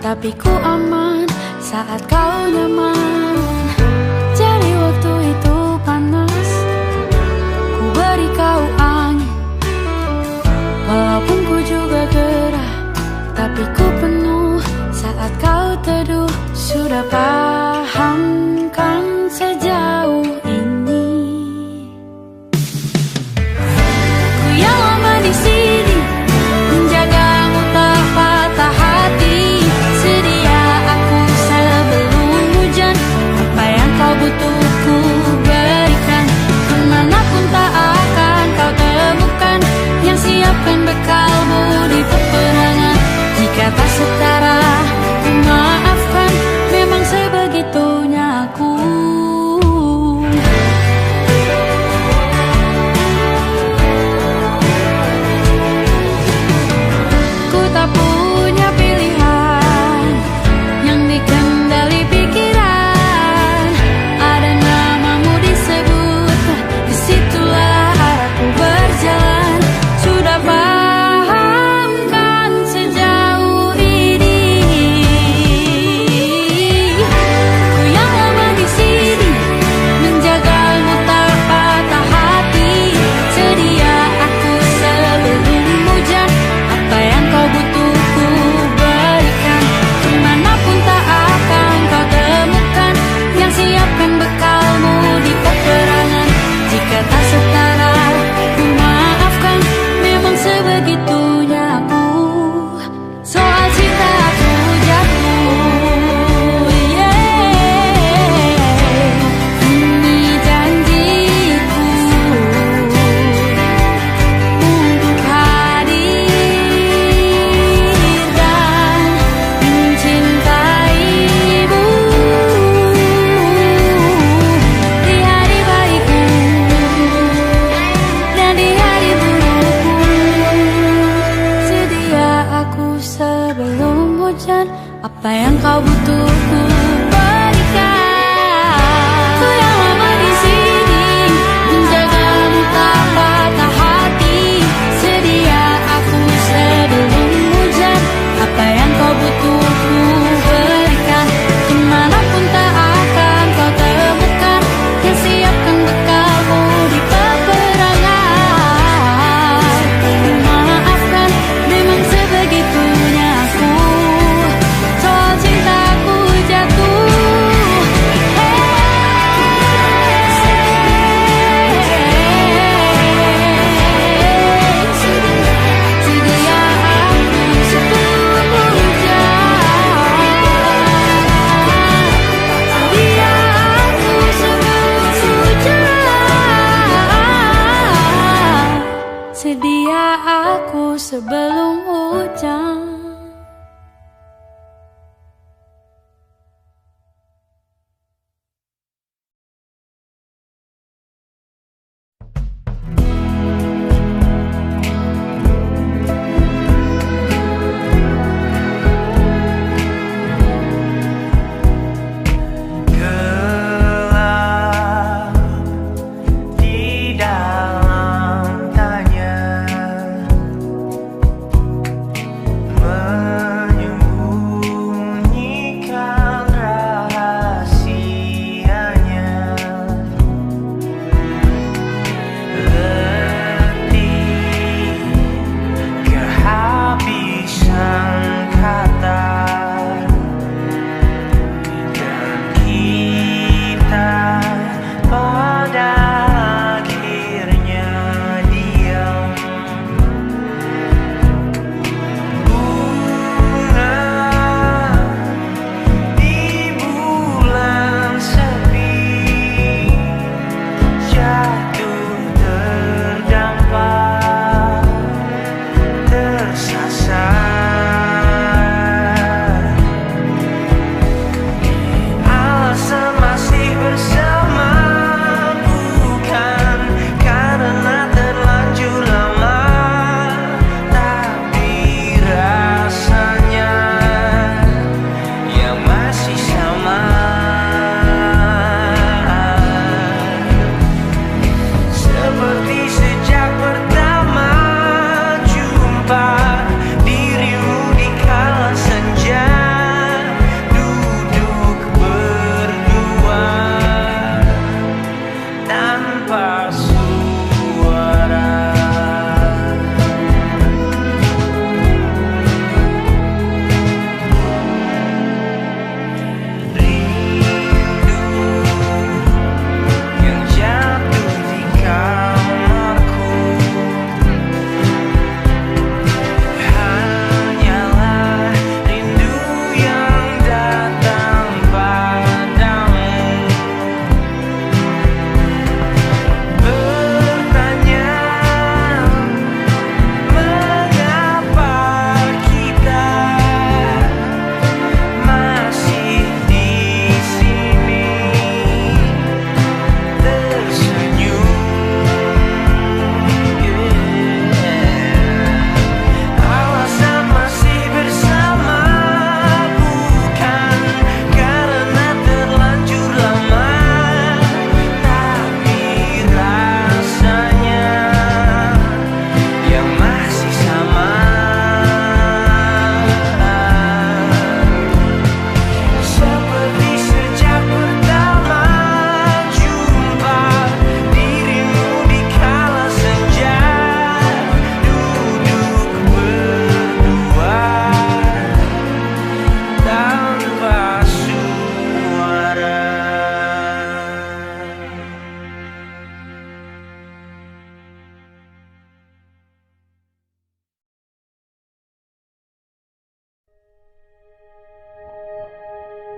tapi ku aman saat kau nyaman. Jadi waktu itu panas, ku beri kau angin. Walaupun ku juga gerah, tapi ku penuh saat kau teduh. Sudah paham kan sejauh ini? Ku yang lama di sini, menjagamu tak patah hati. Sedia aku sebelum hujan, apa yang kau butuh ku berikan. Kemanapun tak akan kau temukan yang siapkan bekalmu di peperangan. Jika tak setara, ku maafkan, memang sebegitunya aku. Ku tak punya pilihan yang dikendali pikiran. Ada namamu disebut, disitulah arahku berjalan. Sudah paham kan sejauh ini? Ku yang lama di sini, menjagamu tak patah hati. Sedia aku sebelum hujan, apa yang kau butuh ku berikan. Kemanapun tak akan kau temukan yang siapkan bekalmu di peperangan. Jika tak setara, ku maafkan, memang sebegitunya aku. Soal cinta aku jatuh, ini janjiku untuk hadir dan mencintaimu di hari baikku dan di hari burukku. Sedia aku sebelum hujan, apa yang kau butuh ku berikan. Ku yang lama di sini, menjagamu tak patah hati. Sedia aku sebelum hujan, apa yang kau butuh ku berikan. Kemanapun tak akan kau temukan yang siapkan bekalmu di peperangan. Maafkan, memang sebegitunya aku. Soal cintaku jatuh.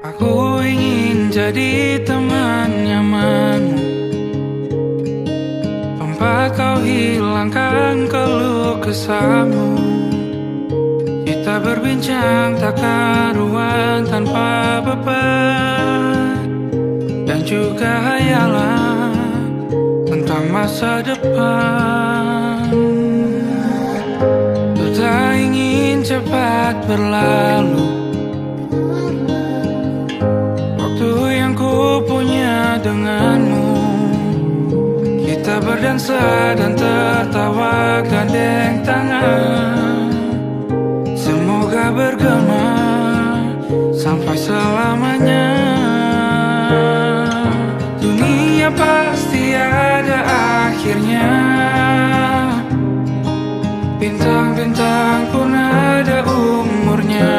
Aku ingin jadi teman nyamanmu, tempat kau hilangkan keluh kesahmu. Kita berbincang tak karuan tanpa beban, dan juga hayalan tentang masa depan. Ku tak ingin cepat berlalu waktu yang ku punya denganmu. Kita berdansa dan tertawa gandeng tangan, semoga bergema sampai selamanya. Dunia pasti ada akhirnya, bintang-bintang pun ada umurnya.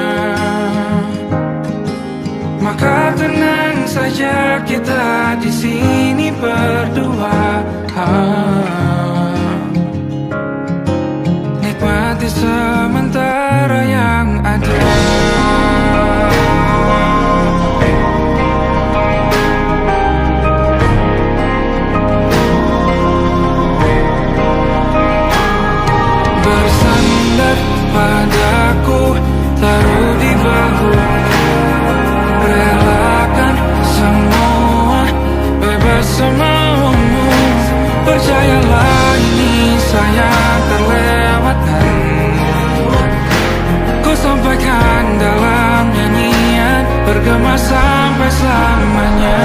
Maka tenang saja kita di sini berdua, nikmati sementara yang ada. Bersandar padaku, taruh di bahu, relakan semua, bebas semaumu. Percayalah ini sayang terlewatkan, ku sampaikan dalam nyanyian, bergema sampai selamanya.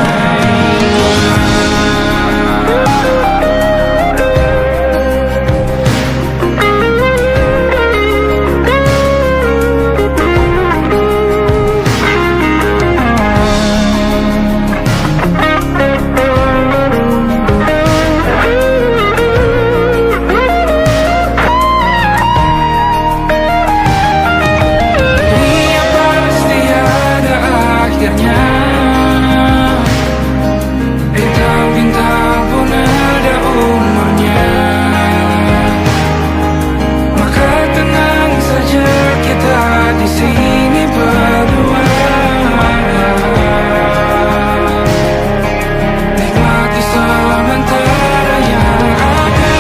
Bintang-bintang pun ada umurnya. Maka tenang saja kita di sini berdua, nikmati sementara yang ada.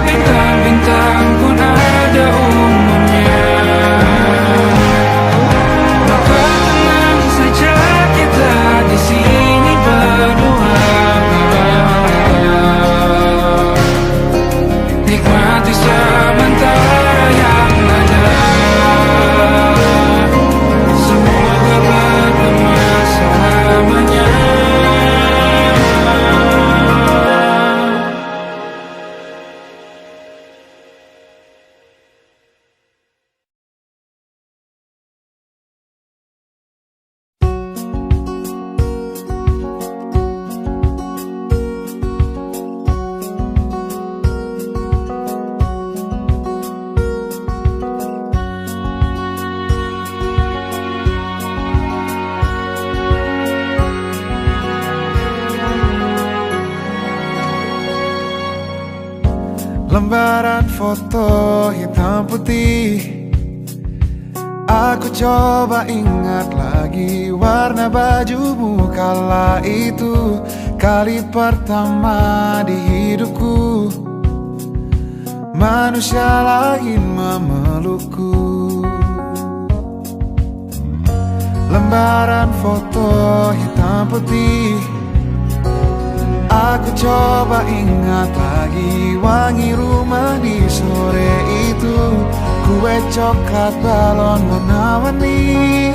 Bintang-bintang pun ada umurnya. Di sini berdua, nikmati sementara yang ada. Semoga bergema selamanya. Lembaran foto hitam putih, aku coba ingat lagi warna bajumu kala itu. Kali pertama di hidupku, manusia lain memelukku. Lembaran foto hitam putih, aku coba ingat lagi wangi rumah di sore itu. Kue coklat, balon warna-warni,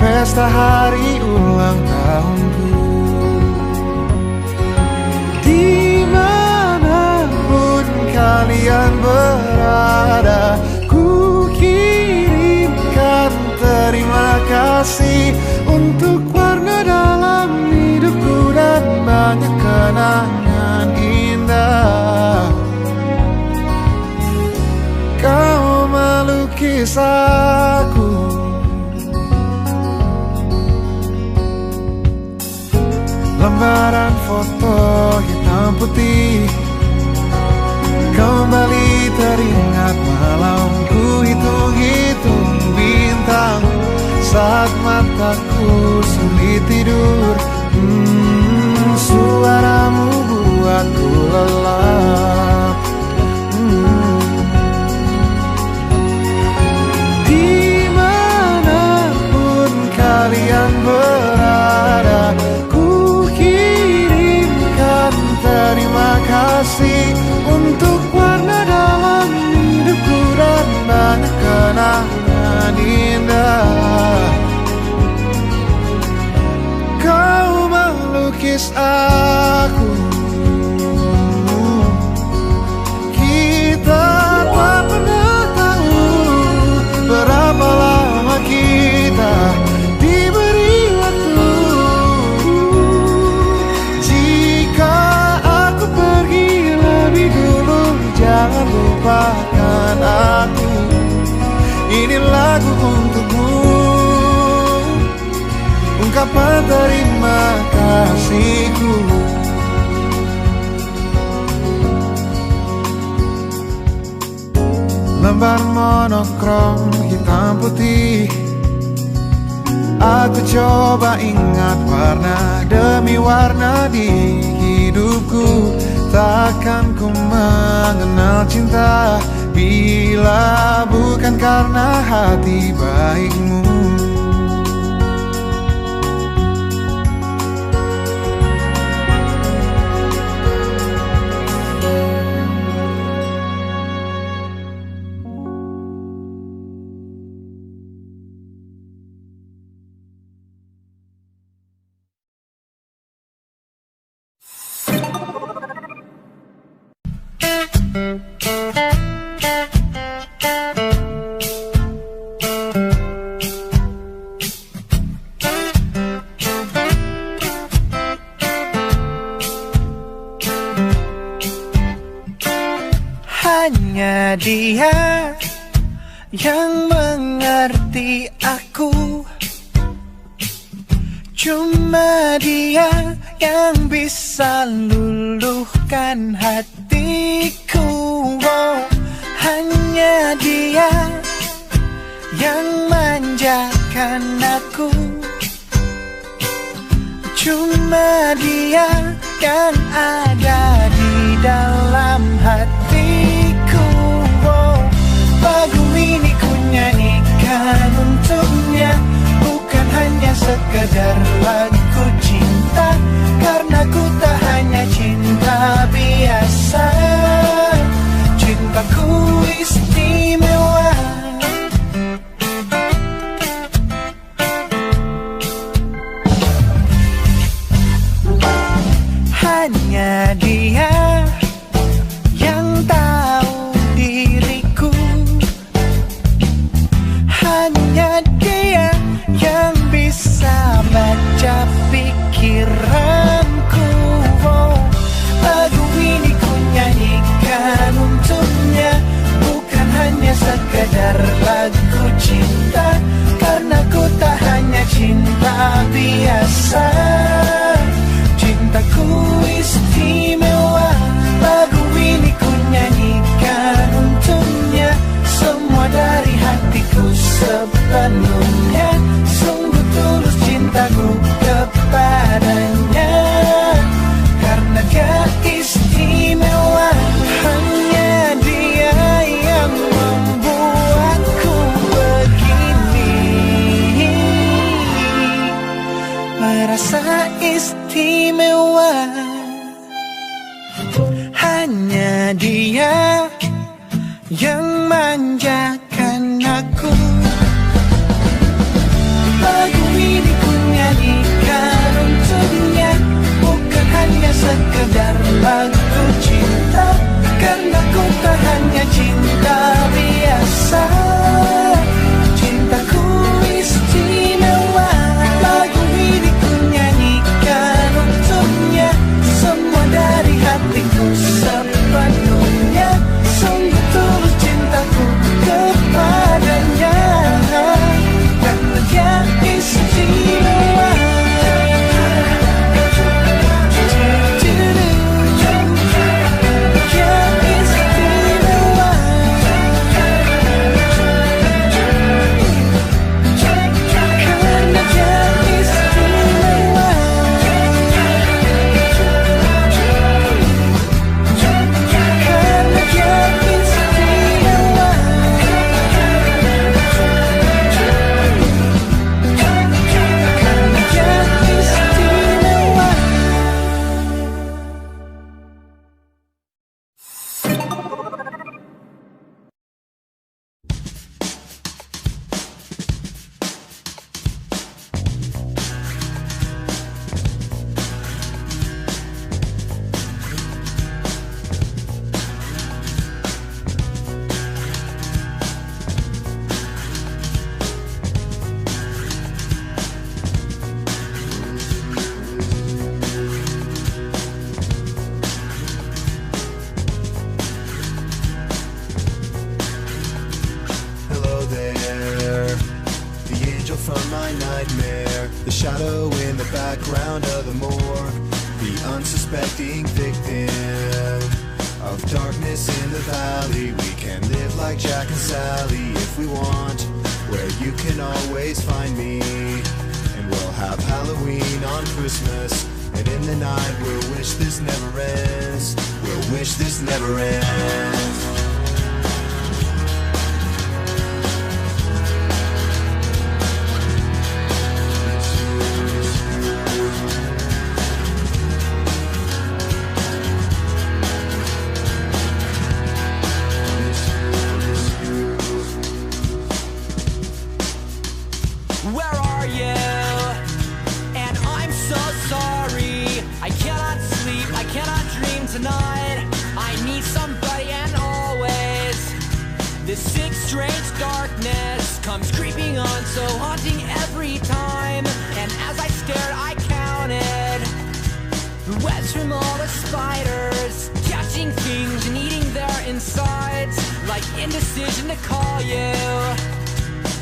pesta hari ulang tahunku. Dimanapun kalian berada, ku kirimkan terima kasih untuk warna dalam hidupku dan banyak kenangan indah. Kau melukis aku, lembaran foto hitam putih kembali teringat. ingat malam ku hitung-hitung bintang saat mataku sulit tidur. Suaramu buatku lelap. Dimanapun kalian berada, ku kirimkan terima kasih untuk warna dalam hidupku dan banyak kenangan indah. Kau melukis aku, kita tak pernah tahu berapa lama kita diberi waktu. Jika aku pergi lebih dulu, jangan lupakan aku. Ini lagu untukmu, ungkapan terima kasihku. Lembar monokrom hitam putih, aku coba ingat warna demi warna di hidupku. Takkan ku mengenal cinta bila bukan karena hati baikmu. Hanya dia yang mengerti aku, cuma dia yang bisa luluhkan hatiku. Oh, hanya dia yang manjakan aku, cuma dia yang ada di dalam hatiku. Oh, lagu ini ku nyanyikan untuknya, bukan hanya sekedar lagu cinta, karena ku tak hanya cinta biasa. Cintaku istimewa. Hanya dia yang tahu diriku, hanya dia yang bisa baca pikiranku. Oh, lagu ini ku nyanyikan untuknya, bukan hanya sekedar lagu cinta, karena ku tak hanya cinta biasa. Cintaku istimewa. Lagu ini ku nyanyikan untuknya, semua dari hatiku sepenuhnya. Sungguh tulus cintaku kepadanya, karena dia istimewa. Hanya dia yang membuatku begini, merasa istimewa. Hanya dia yang manjakan aku. Lagu ini ku nyanyikan untuknya, bukan hanya sekedar lagu cinta, karena ku tak hanya cinta biasa. Cintaku istimewa. Lagu ini ku nyanyikan untuknya, semua dari hatiku sepenuhnya. Sungguh tulus cintaku kepadanya, karena dia istimewa. Dia istimewa. from my nightmare. The shadow in the background of the morgue, the unsuspecting victim of darkness in the valley. We can live like Jack and Sally if we want, where you can always find me. And we'll have Halloween on Christmas, and in the night we'll wish this never ends. We'll wish this never ends. Where are you? And I'm so sorry. I cannot sleep, I cannot dream tonight. I need somebody, and always this sick, strange darkness comes creeping on, so haunting every time. And as I stared, I counted the webs from all the spiders, catching things and eating their insides, like indecision to call you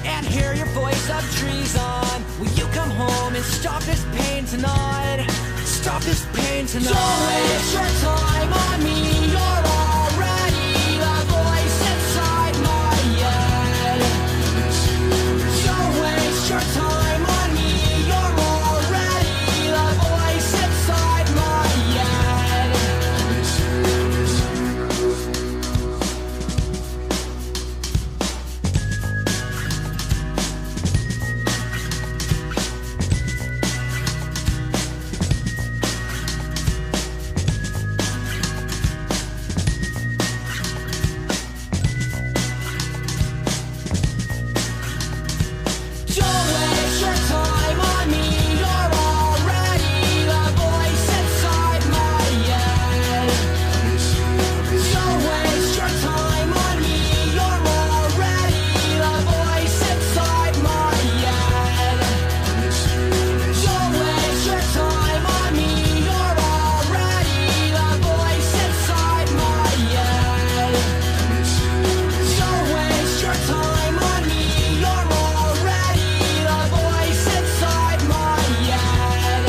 and hear your voice of treason. Will you come home and stop this pain tonight? Stop this pain tonight. Don't waste your time on me. You're already the voice inside my head. Don't waste your time on me. You're already the voice inside my head. Don't waste your time on me. You're already the voice inside my head. Don't waste your time on me. You're already the voice inside my head. Don't waste your time on me. You're already the voice inside my head. Don't waste your time on me. You're already the voice inside my head.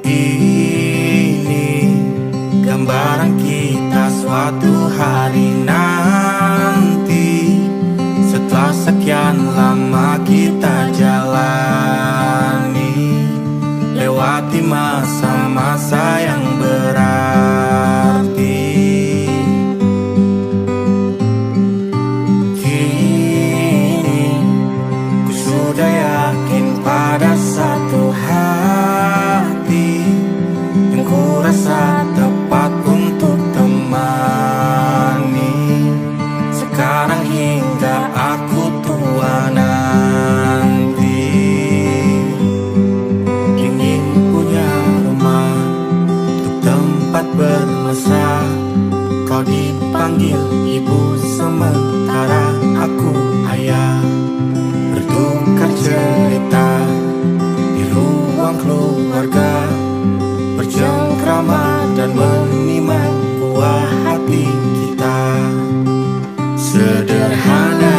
Ini gambaran kita suatu hari nanti, setelah sekian lama kita jalani, lewati masa-masa yang berarti. Kini ku sudah yakin pada satu hati yang ku rasa tepat untuk temani, sekarang hingga aku tua nanti. Ingin punya rumah untuk tempat bermesra, kau dipanggil ibu sementara aku ayah, bertukar cerita di ruang keluarga, bercengkrama dan menimang buah hati kita. Sederhana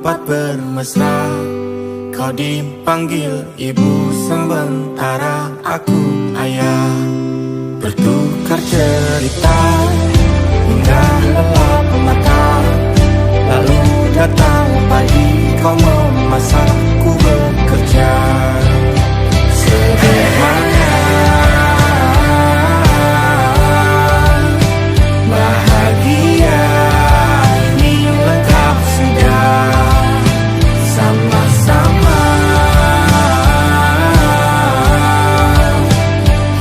tempat bermesra. Kau dipanggil ibu sementara aku ayah. Bertukar cerita hingga lelap mata. Lalu datang pagi kau memasak, ku bekerja. Sederhana, bahagia ini lengkap sudah. Sama-sama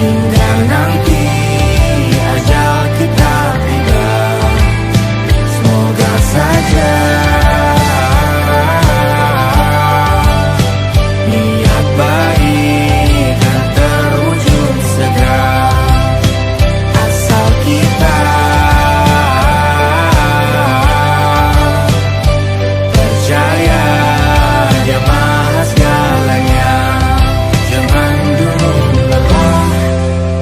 hingga nanti ajal kita tiba. Semoga saja niat baik dan terwujud segera. Asal kita percaya Dia maha segalanya. Jangan dulu lelah,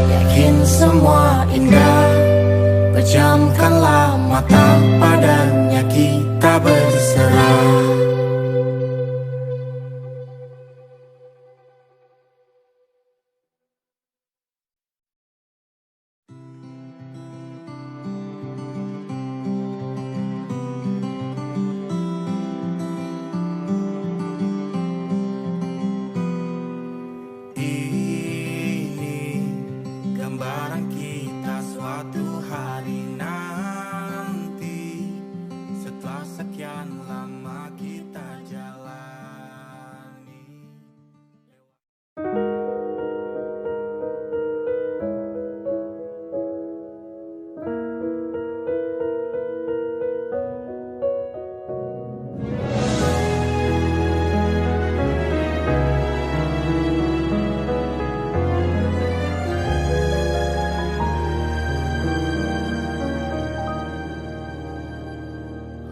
yakin semua indah. Pejamkanlah mata, padanya kita berserah. Ini gambaran kita suatu hari nanti. Setelah sekian lama kita jalani.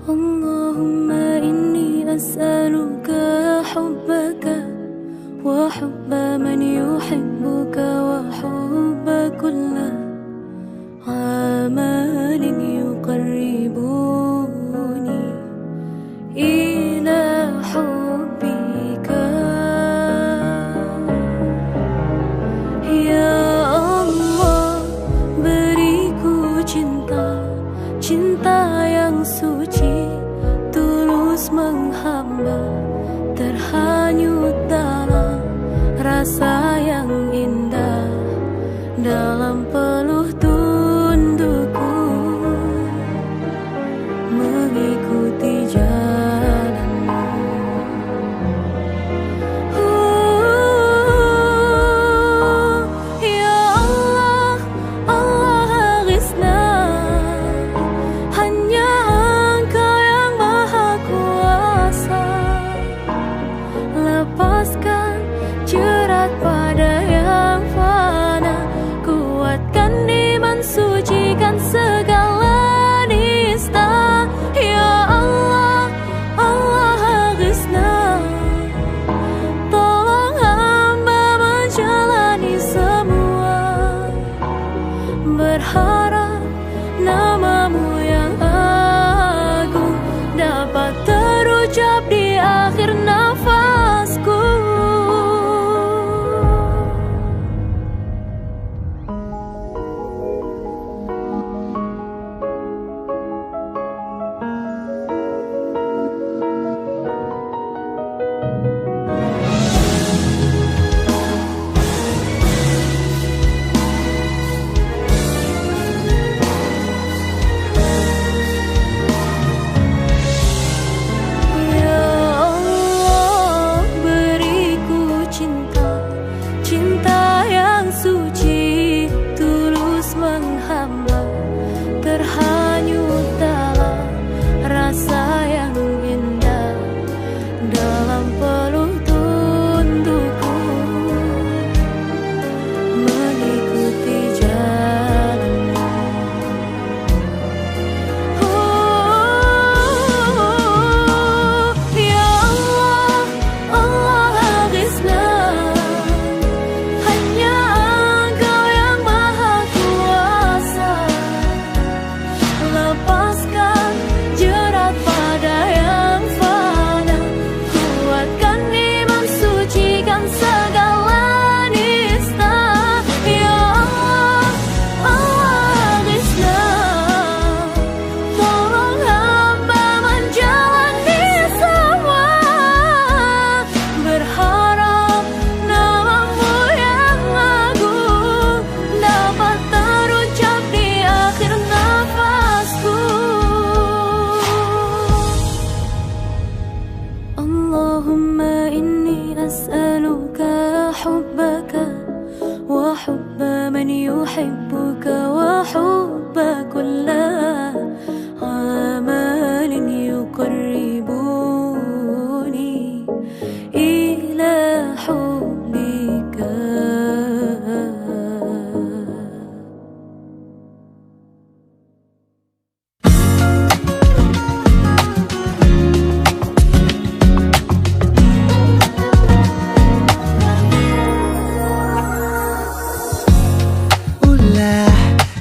Allahumma inni as'aluka hubbaka wa hubba man yuhibbuka wa hubba kulla amalin yuqarribuni ila hubbika. Ya Allah, beriku cinta, cinta yang suci, tulus menghamba, terhanyut dalam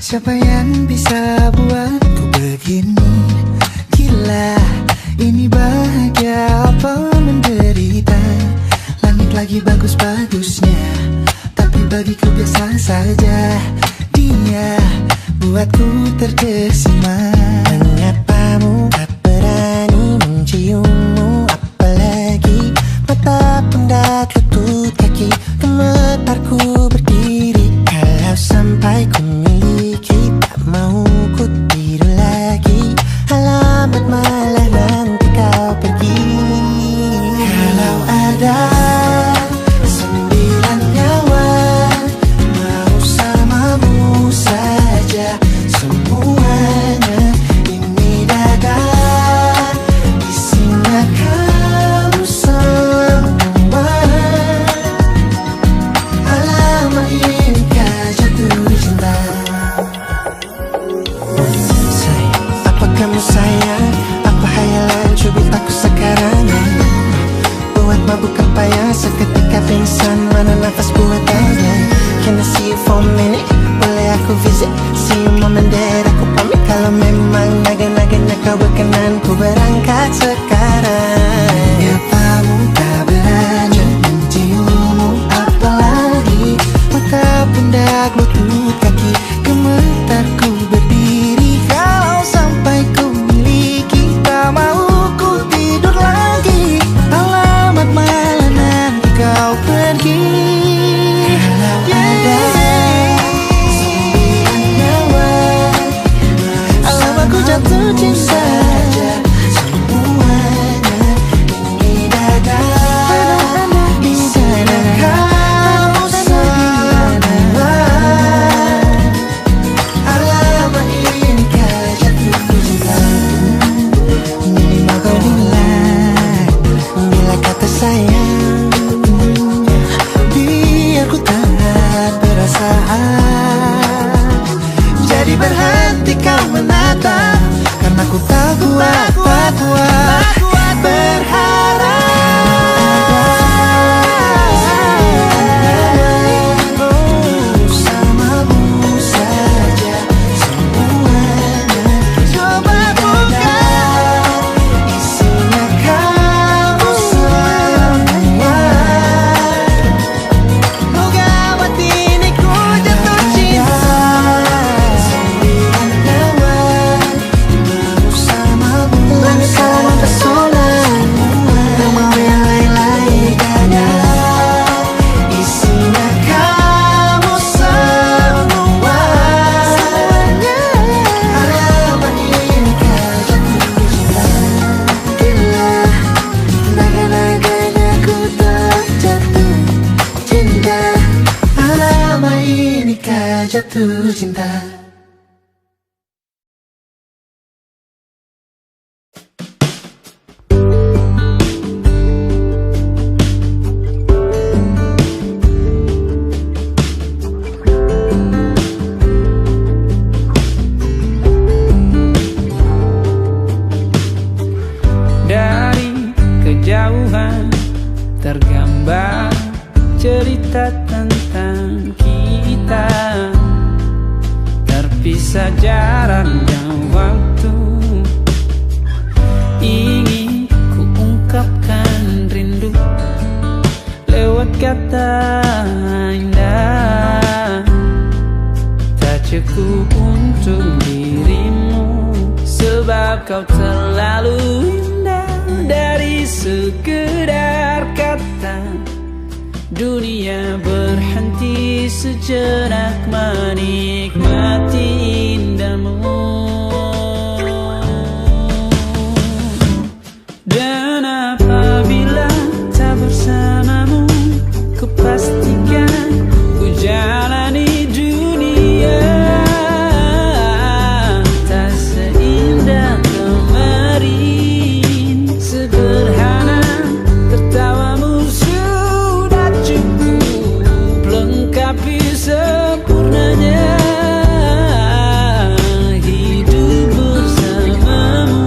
Siapa yang bisa buatku begini? Gila, ini bahagia apa menderita? Langit lagi bagus-bagusnya, tapi bagiku biasa saja. Dia buatku terkesima. Mengapamu tak berani menciummu? Apalagi mata pundak lutut kaki, gemetarku berdiri. Kalau sampai ku miliki, tak mau ku tidur lagi. Alamat malah nanti kau pergi. Kalau ada 9 nyawa, mau samamu saja semuanya. Ini dada isinya kamu semua. Alamak inikah jatuh cinta. Apa kamu sayang? Apa hayalan cubit aku sekarang? Buat mabuk apa ya? Seketika pingsan, mana nafas buatannya? Can I see you for a minute? Boleh aku visit? See you mom and dad, aku pamit. Kalau memang naga-naganya kau berkenan, ku berangkat sekarang. Apamu tak berani menciummu? Apalagi mata pundak lutut kaki, gemetarku berdiri. Kalau sampai ku miliki, tak mau ku tidur lagi. Alamat malah nanti kau pergi. Kalau ada 9 nyawa, alamat ku jatuh cinta. Semuanya ini dada isinya kamu semua. Alamat inikah jatuh cinta. Minimal kau bilang, bila kata sayang, biar ku tak perasaan. Jadi berhenti kau menatap, karena ku tak kuat berharap. Samamu saja semuanya. Coba buka, isinya kamu semua. Oh gawat ini ku jatuh cinta. 9 nyawa, bersamamu pesona. Tak mau yang lain-lain, dada isinya kamu semua. Alamat inikah jatuh cinta. Gila, naga-naganya ku tak jatuh cinta. Alamat inikah jatuh cinta. Dari kejauhan tergambar cerita tentang kita, terpisah jarak dan waktu. Ingin ku ungkapkan rindu lewat kata indah. Tak cukup untuk dirimu, sebab kau terlalu indah. Dari sekedar kata, dunia berhenti sejenak menikmati indahmu. Dan apabila tak bersamamu, ku pastikan ku jalani dunia tak seindah kemarin. Sederhana tertawamu sudah cukup lengkapi sempurnanya hidup bersamamu.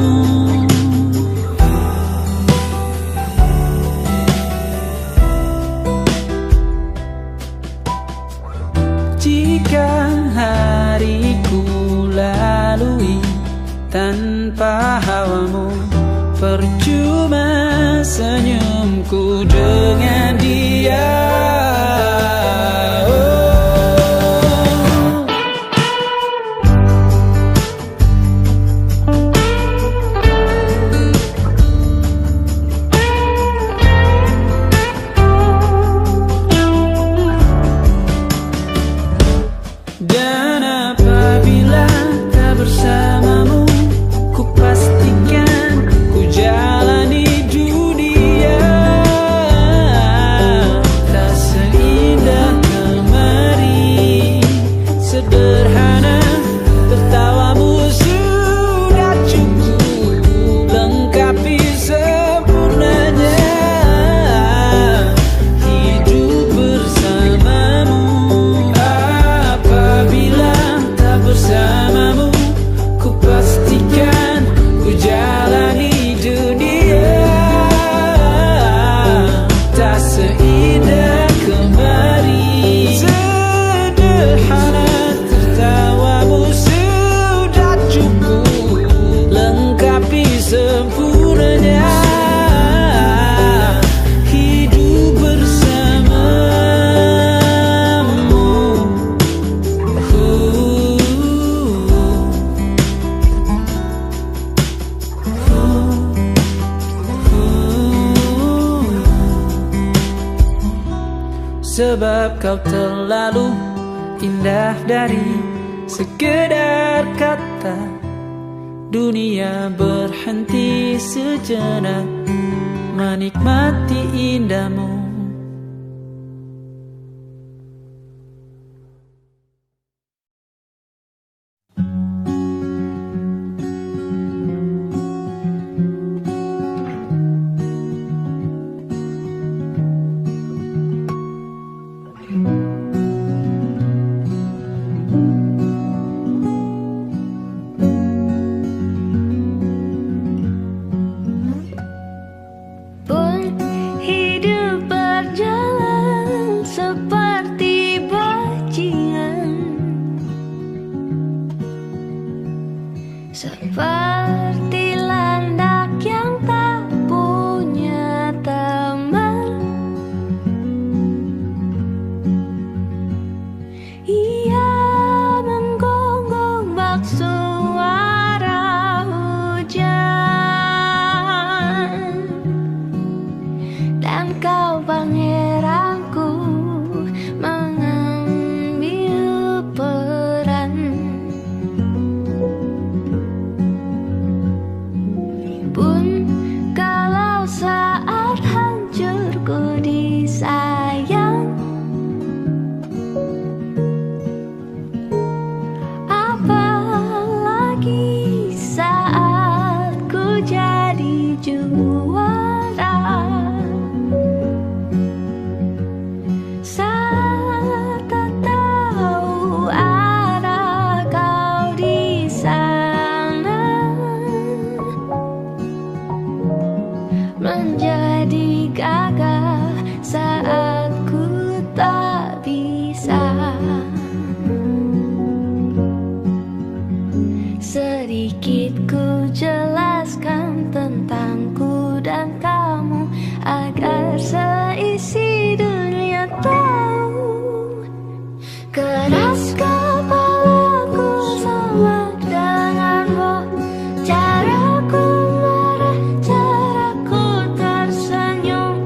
percuma senyumku dengan dia. Dan apabila tak bersamamu, ku pastikan ku jalani dunia tak seindah kemarin. Sederhana tertawamu sudah cukup lengkapi sempurnanya hidup bersamamu. Apabila tak bersamamu, ku pastikan ku jalani dunia tak seindah kemarin. Sederhana tertawamu sudah cukup lengkapi sempurnanya hidup bersamamu. Sebab kau terlalu indah dari sekedar kata. Dunia berhenti sejenak menikmati indahmu. Pun hidup berjalan seperti bajingan, seperti landak yang tak punya teman. Ia menggonggong bak suara hujan, dan kau pangeranku mengambil peran. Pun kalau saat hancurku disayang, apalagi saat ku jadi juara. Saat tak tahu arah kau di sana, menjadi gagah saat ku tak bisa. Sedikit ku jelaskan tentangku dan kamu agar seisi dunia tahu. Keras kepalaku sama denganmu, caraku marah, caraku tersenyum,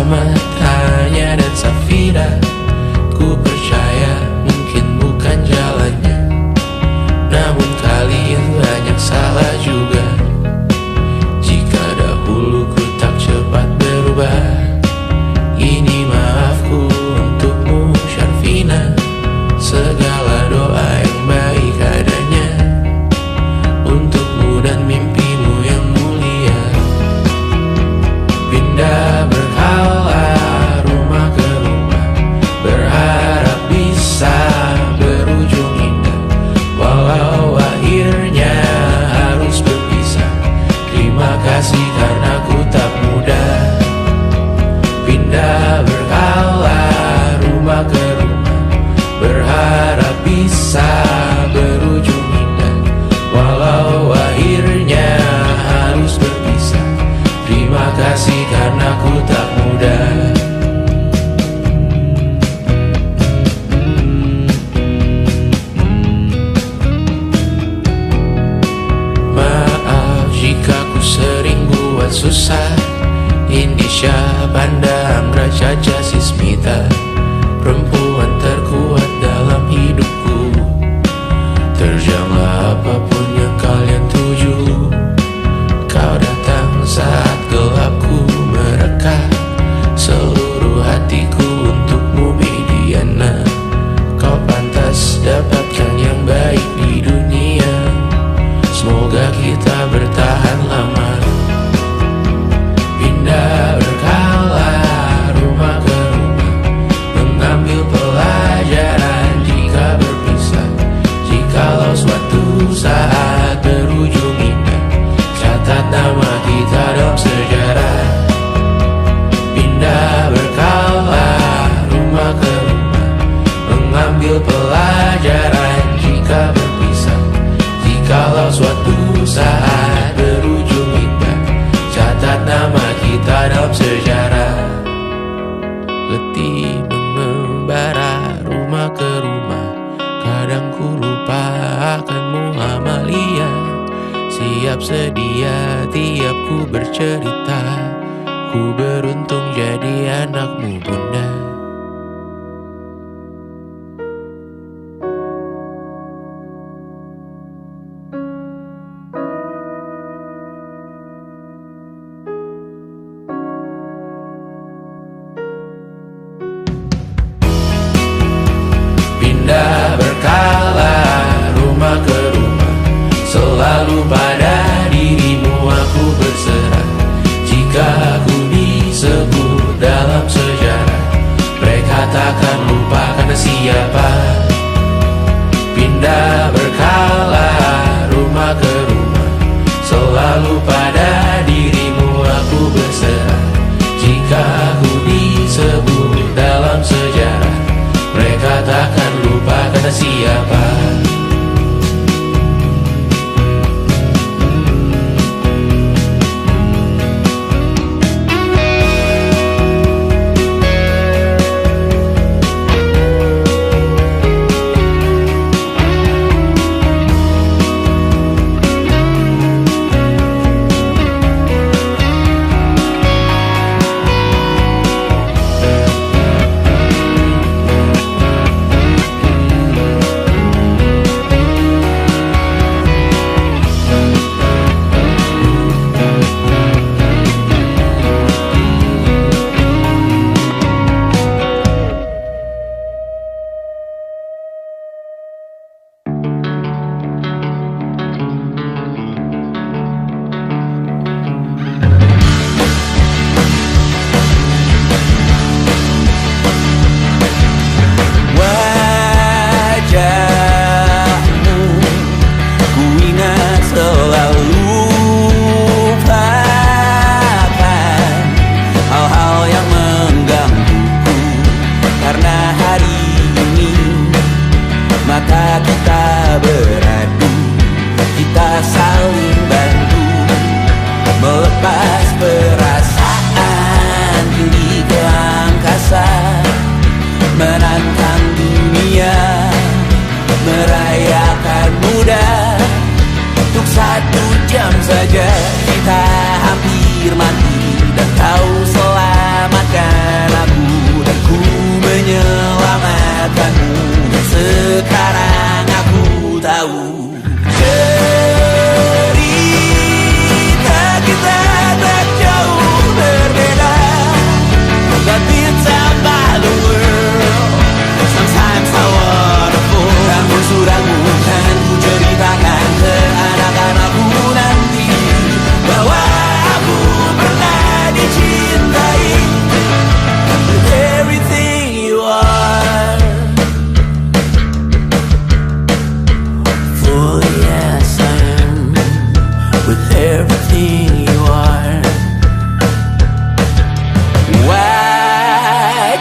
Selamat Anya dan Safira. Ku percaya mungkin bukan jalannya, namun kalian banyak salah juga. Jika dahulu ku tak cepat berubah, ini maafku untukmu Syarfina. Segala doa yang baik adanya untukmu dan mimpimu yang mulia. Pindah berkala rumah ke rumah, berharap bisa berujung indah. Walau akhirnya harus berpisah, terima kasih karena ku tak mudah. Pindah berkala rumah ke rumah, berharap bisa berujung indah. Walau akhirnya harus berpisah, terima kasih karena ku tak mudah. Maaf jika ku sering buat susah. Indisha, Banda, Anggra, Caca, Sismita, perempuan terkuat dalam hidupku. Terjanglah apapun yang kalian tuju. Kau datang saat gelapku mereka, seluruh hatiku untukmu Mediana. Kau pantas dapatkan yang baik di dunia, semoga kita bertahan lama. Pindah berkala rumah ke rumah, mengambil pelajaran jika berpisah. Jikalau suatu saat berujung indah, catat nama kita dalam sejarah. Pindah berkala rumah ke rumah, mengambil pelajaran jika berpisah. Jikalau suatu saat berujung indah, catat nama kita dalam sejarah. Letih mengembara rumah ke rumah, kadang ku lupa akanmu Amalia. Siap sedia tiap ku bercerita, ku beruntung jadi anakmu bunda. Pindah berkala rumah ke rumah, selalu pada dirimu aku berserah. Jika aku disebut dalam sejarah, mereka takkan lupa karena siapa. Pindah berkala rumah ke rumah, selalu pada dirimu aku berserah. Jika aku disebut dalam sejarah, mereka takkan lupa karena siapa.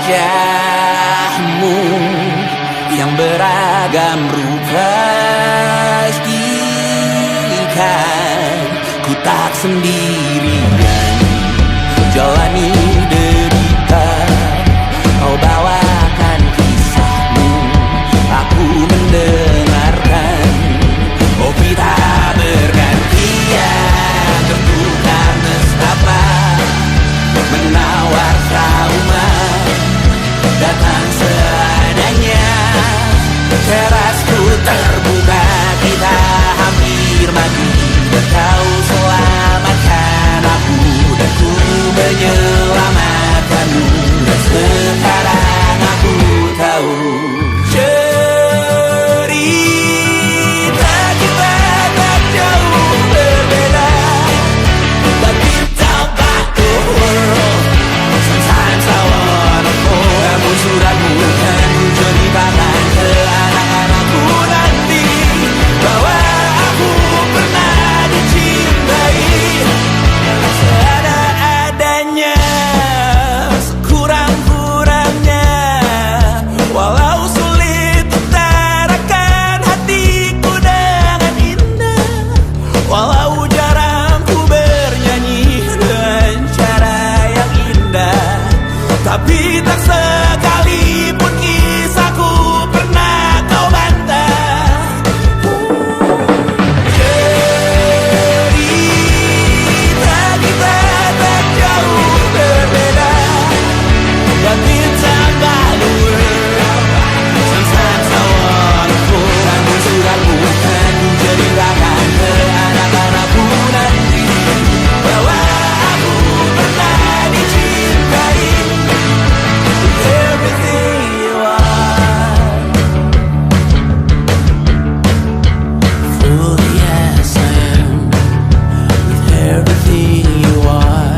wajahmu yang beragam rupa, pastikan ku tak sendirian jalani derita. Kau bawakan kisahmu, aku mendengarkan. Oh kita bergantian, tentukan nestapa menawar trauma, datang seadanya. Terasku terbuka, kita hampir mati, dan kau selamatkan aku, dan ku menyelamatkanmu. Dan sekarang aku tahu cerita kita tak jauh berbeda, but it's about the world. Sometimes I wanna fall. Namun suratmu kan ku ceritakan ke anak-anakku nanti bahwa aku pernah dicintai seada-adanya, sekurang-kurangnya. Walau sulit utarakan hatiku dengan indah, walau jarang ku bernyanyi dengan cara yang indah, tapi tak sekalipun kisahku pernah kau bantah. Cerita kita tak jauh berbeda, but it's about the world. Sometimes I wanna fall. Namun suratmu kan ku ceritakan ke anak-anakku nanti bahwa aku pernah dicintai. Everything you are, fully as I am, with everything you are.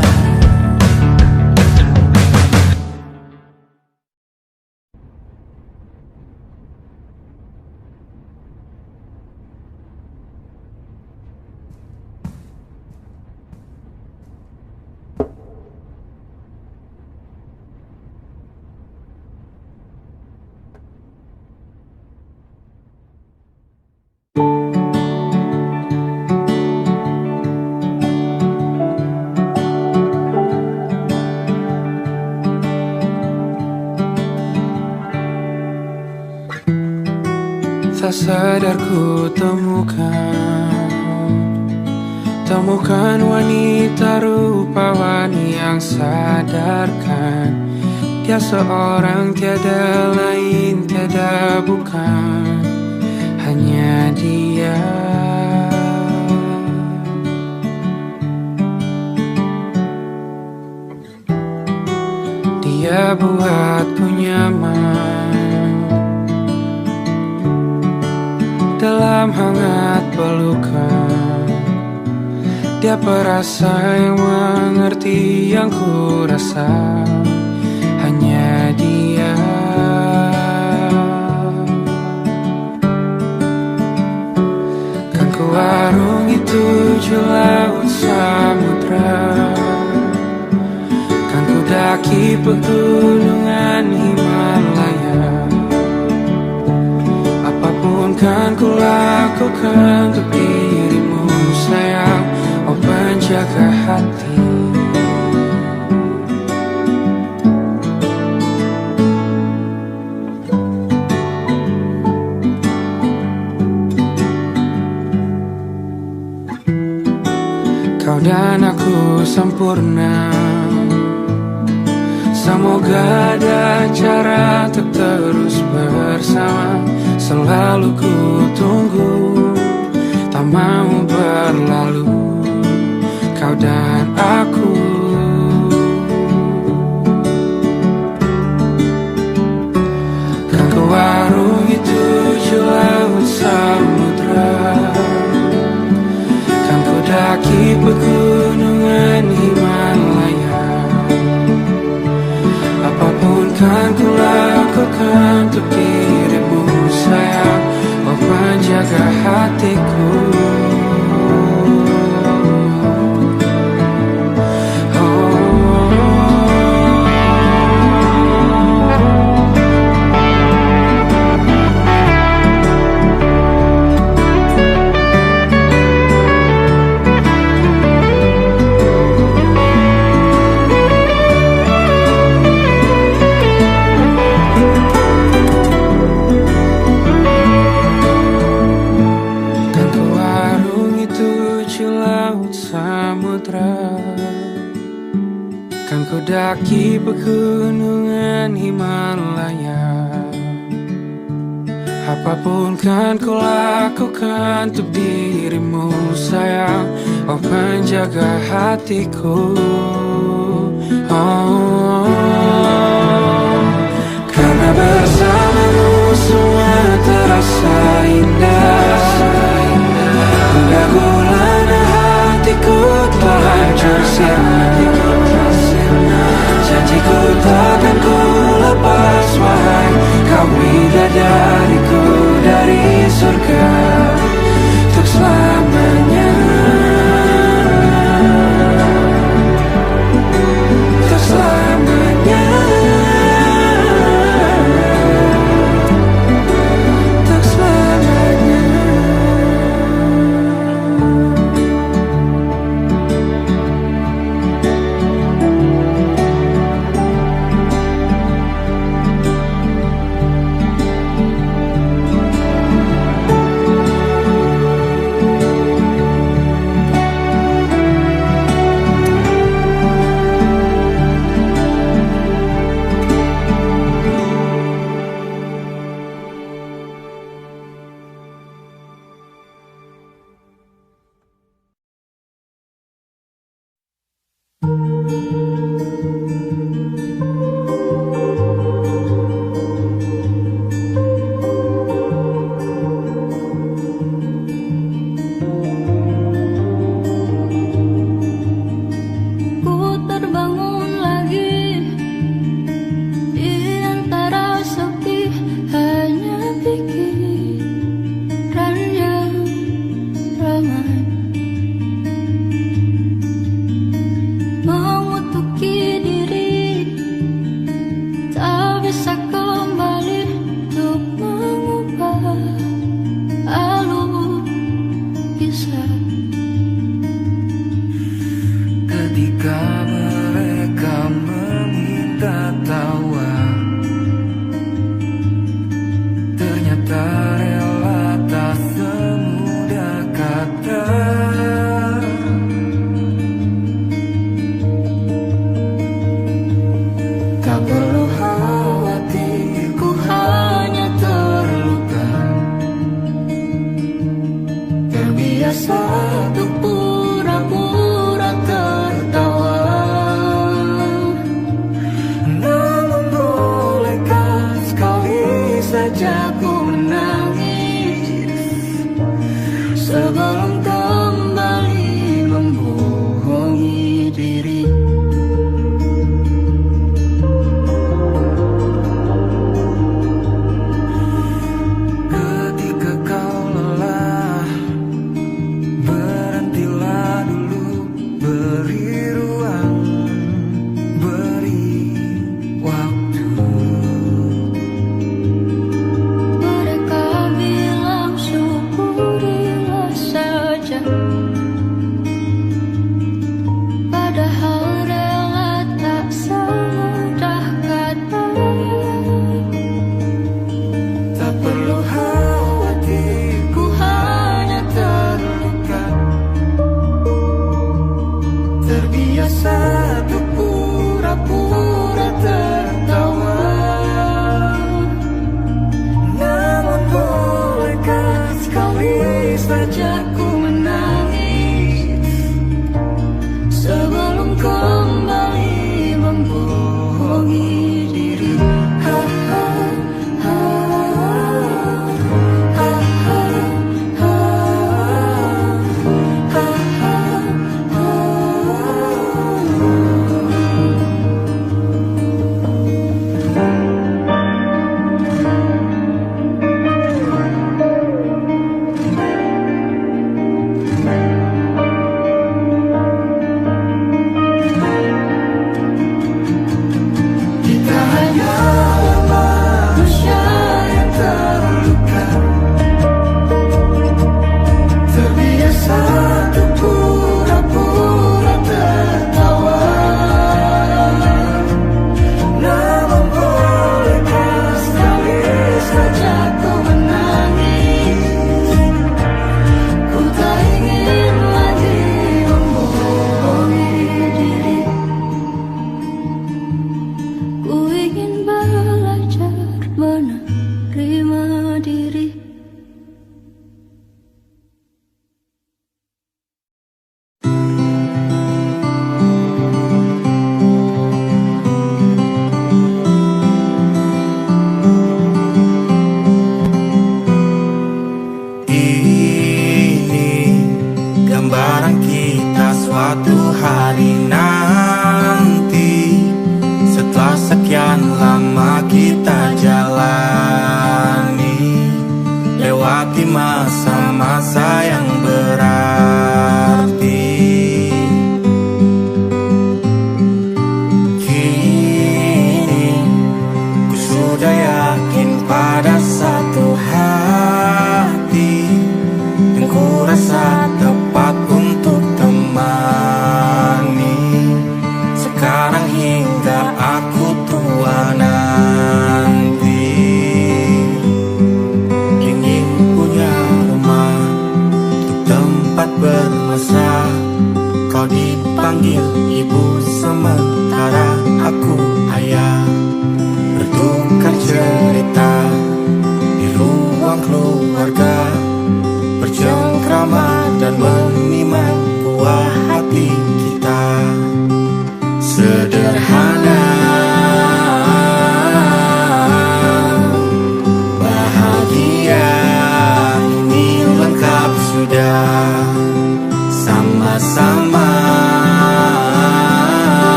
Tak sadar ku temukan wanita rupawani yang sadarkan dia seorang, tiada lain, tiada bukan, hanya dia. Dia buatku nyaman dalam hangat pelukan. Dia perasa yang mengerti yang ku rasa, hanya dia. Kan ku arungi 7 laut samudra, kan ku daki pegunungan Himalaya. Apapun kan ku lakukan untuk dirimu sayang, oh penjaga hati. Kau dan aku sempurna, semoga ada cara untuk terus bersama. Selalu ku tunggu, tak mau berlalu, kau dan aku. Kan ku arungi 7 laut samudra, kan ku daki pegunungan Himalaya. Apapun kan ku lakukan untuk dirimu sayang, oh penjaga hatiku. Oh, pegunungan Himalaya. Apapun kan ku lakukan untuk dirimu sayang, oh penjaga hatiku. Oh, karena bersamamu semua terasa indah. Hingga gulana hatiku telah hancur sirna. Janjiku takkan ku lepas, wahai kau bidadariku dari surga untuk selamanya. Untuk selamanya. Untuk selamanya. Terbiasa untuk pura-pura tertawa.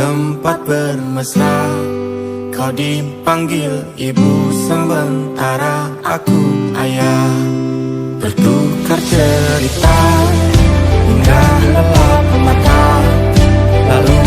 tempat bermesra. Kau dipanggil ibu sementara aku ayah. Bertukar cerita hingga lelap mata, lalu